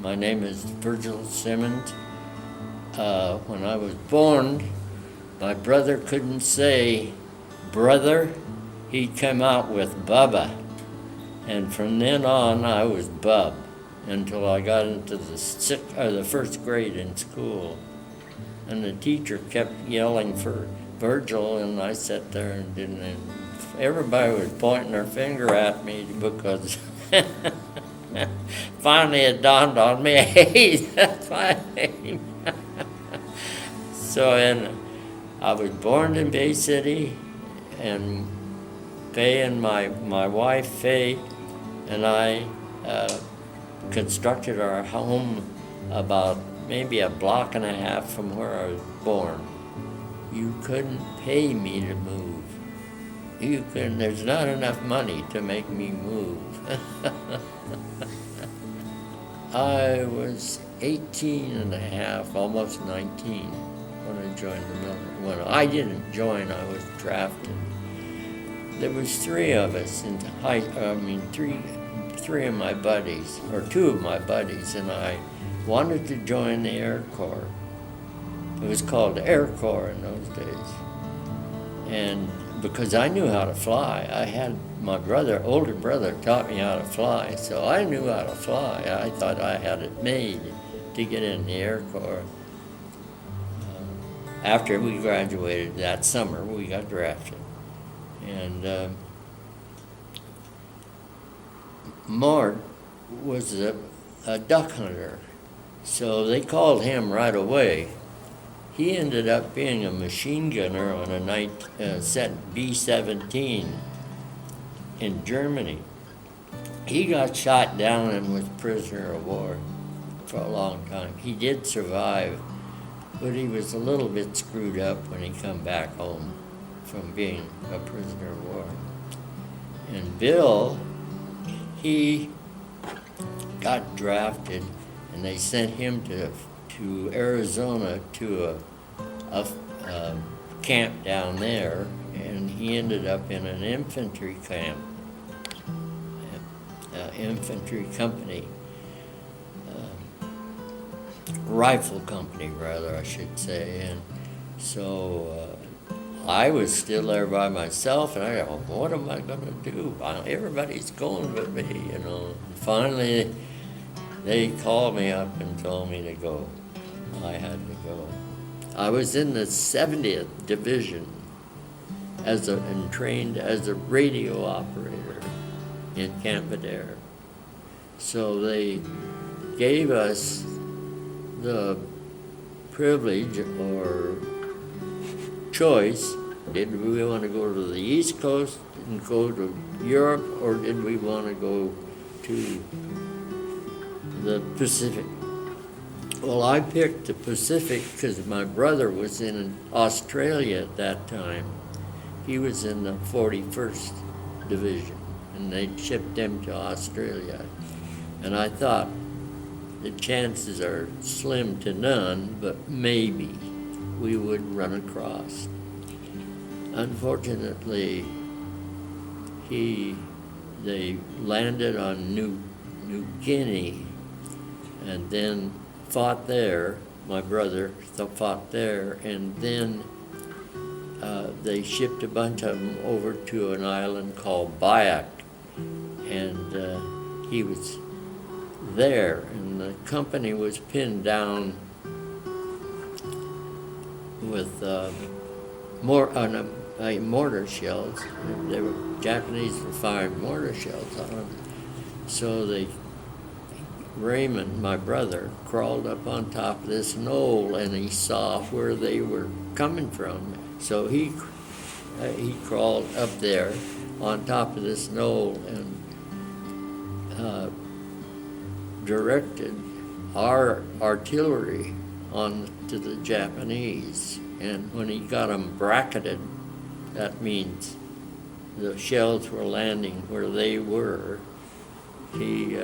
My name is Virgil Simmons. When I was born, my brother couldn't say brother. He'd come out with Bubba. And from then on, I was Bub until I got into the first grade in school. And the teacher kept yelling for Virgil, and I sat there and didn't. And everybody was pointing their finger at me because finally it dawned on me, hey, that's my name. So I was born in Bay City, and Faye and my wife, Faye, and I constructed our home about maybe a block and a half from where I was born. You couldn't pay me to move. There's not enough money to make me move. I was 18 and a half, almost 19, when I joined the military. When I didn't join, I was drafted. There was three of us three of my buddies, or two of my buddies, and I wanted to join the Air Corps. It was called Air Corps in those days. And because I knew how to fly, I had my older brother taught me how to fly, so I knew how to fly. I thought I had it made to get in the Air Corps. After we graduated that summer, we got drafted. And Mort was a duck hunter, so they called him right away. He ended up being a machine gunner on a set B-17 in Germany. He got shot down and was prisoner of war for a long time. He did survive, but he was a little bit screwed up when he come back home from being a prisoner of war. And Bill, he got drafted, and they sent him to Arizona to a camp down there, and he ended up in an infantry camp, infantry company, rifle company rather, I should say. And so I was still there by myself, and I thought, what am I going to do? Everybody's going with me, And finally, they called me up and told me to go. I had to go. I was in the 70th Division and trained as a radio operator in Camp Adair. So they gave us the privilege or choice. Did we want to go to the East Coast and go to Europe, or did we want to go to the Pacific? Well, I picked the Pacific because my brother was in Australia at that time. He was in the 41st Division, and they shipped him to Australia. And I thought the chances are slim to none, but maybe we would run across. Unfortunately, they landed on New Guinea, and then fought there. My brother fought there, and then they shipped a bunch of them over to an island called Biak, and he was there, and the company was pinned down with mortar shells. Japanese were firing mortar shells on them. So Raymond, my brother, crawled up on top of this knoll, and he saw where they were coming from. So he crawled up there on top of this knoll and directed our artillery on to the Japanese. And when he got them bracketed, that means the shells were landing where they were. He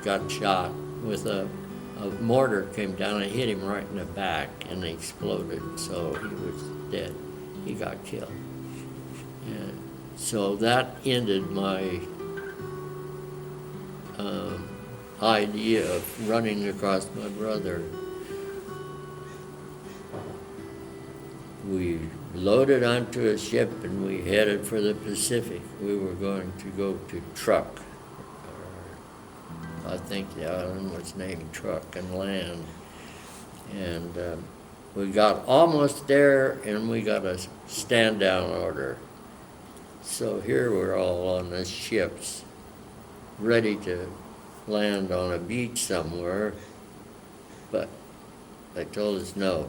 got shot with a mortar came down and hit him right in the back, and it exploded, so he was dead. He got killed. And so that ended my idea of running across my brother. We loaded onto a ship and we headed for the Pacific. We were going to go to Truck. I think the island was named Truck, and land. And we got almost there and we got a stand down order. So here we're all on the ships, ready to land on a beach somewhere, but they told us no.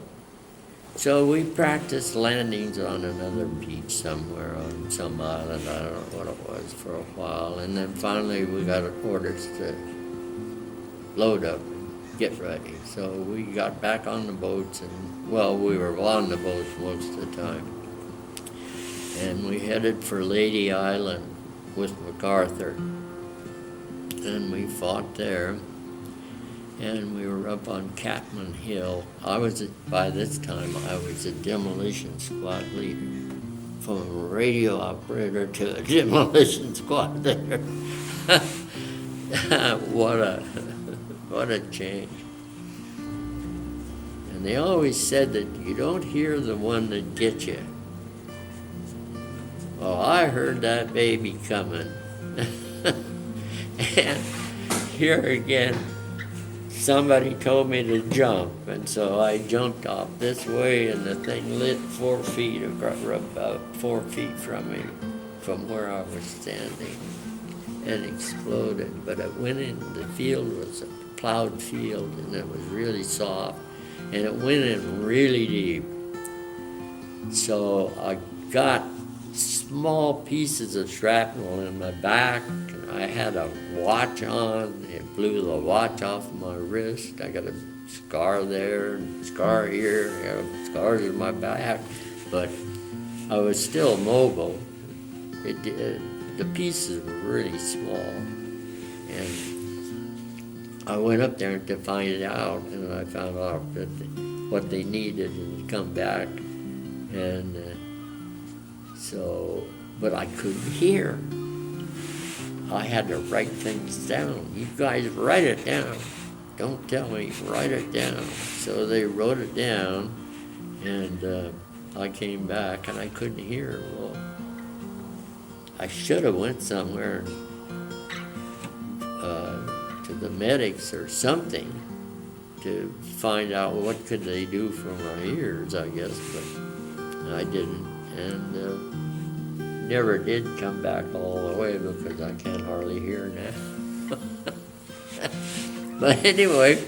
So we practiced landings on another beach somewhere on some island, I don't know what it was, for a while, and then finally we got orders to load up and get ready. So we got back on the boats, and well, we were on the boats most of the time. And we headed for Lady Island with MacArthur. And we fought there. And we were up on Catman Hill. By this time, I was a demolition squad leader. From a radio operator to a demolition squad leader. What a change. And they always said that you don't hear the one that gets you. Well, I heard that baby coming. And here again, somebody told me to jump, and so I jumped off this way, and the thing lit 4 feet, about 4 feet from me, from where I was standing, and exploded. But it went in, the field was a plowed field, and it was really soft, and it went in really deep. So I got small pieces of shrapnel in my back, and I had a watch on. It blew the watch off my wrist. I got a scar there, and a scar here, scars in my back, but I was still mobile. The pieces were really small, and I went up there to find it out, and I found out that what they needed and come back, and but I couldn't hear. I had to write things down. You guys write it down. Don't tell me, write it down. So they wrote it down, and I came back and I couldn't hear. Well, I should have went somewhere to the medics or something to find out what could they do for my ears, I guess, but I didn't. And never did come back all the way because I can't hardly hear now. But anyway,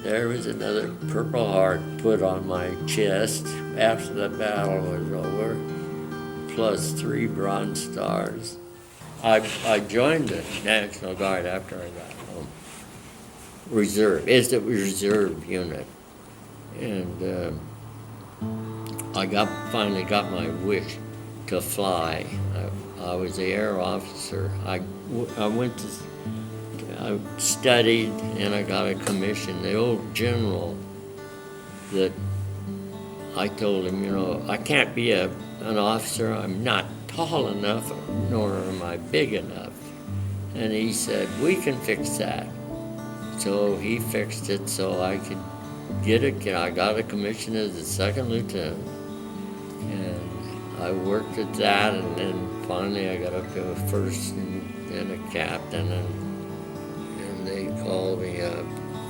there was another Purple Heart put on my chest after the battle was over, plus 3 Bronze Stars. I joined the National Guard after I got home. Reserve. It's a reserve unit. And I finally got my wish to fly. I was the air officer. I studied and I got a commission. The old general that I told him, I can't be an officer. I'm not tall enough, nor am I big enough. And he said, we can fix that. So he fixed it so I could I got a commission as a 2nd lieutenant. And I worked at that, and then finally I got up to a 1st and a captain, and they called me up,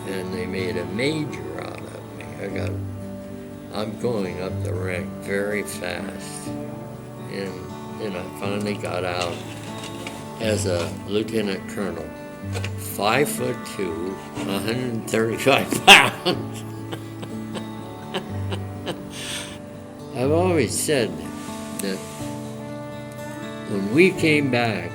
and they made a major out of me. I'm going up the rank very fast. And then I finally got out as a lieutenant colonel, 5'2", 135 pounds. I've always said that when we came back,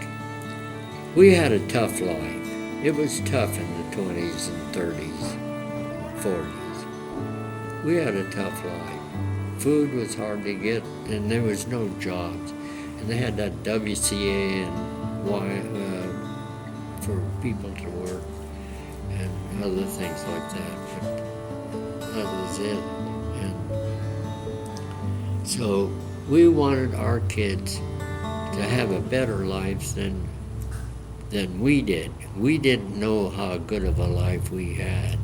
we had a tough life. It was tough in the 20s and 30s and 40s. We had a tough life. Food was hard to get, and there was no jobs. And they had that WCA and for people to work and other things like that. But that was it. And so we wanted our kids to have a better life than than we did. We didn't know how good of a life we had.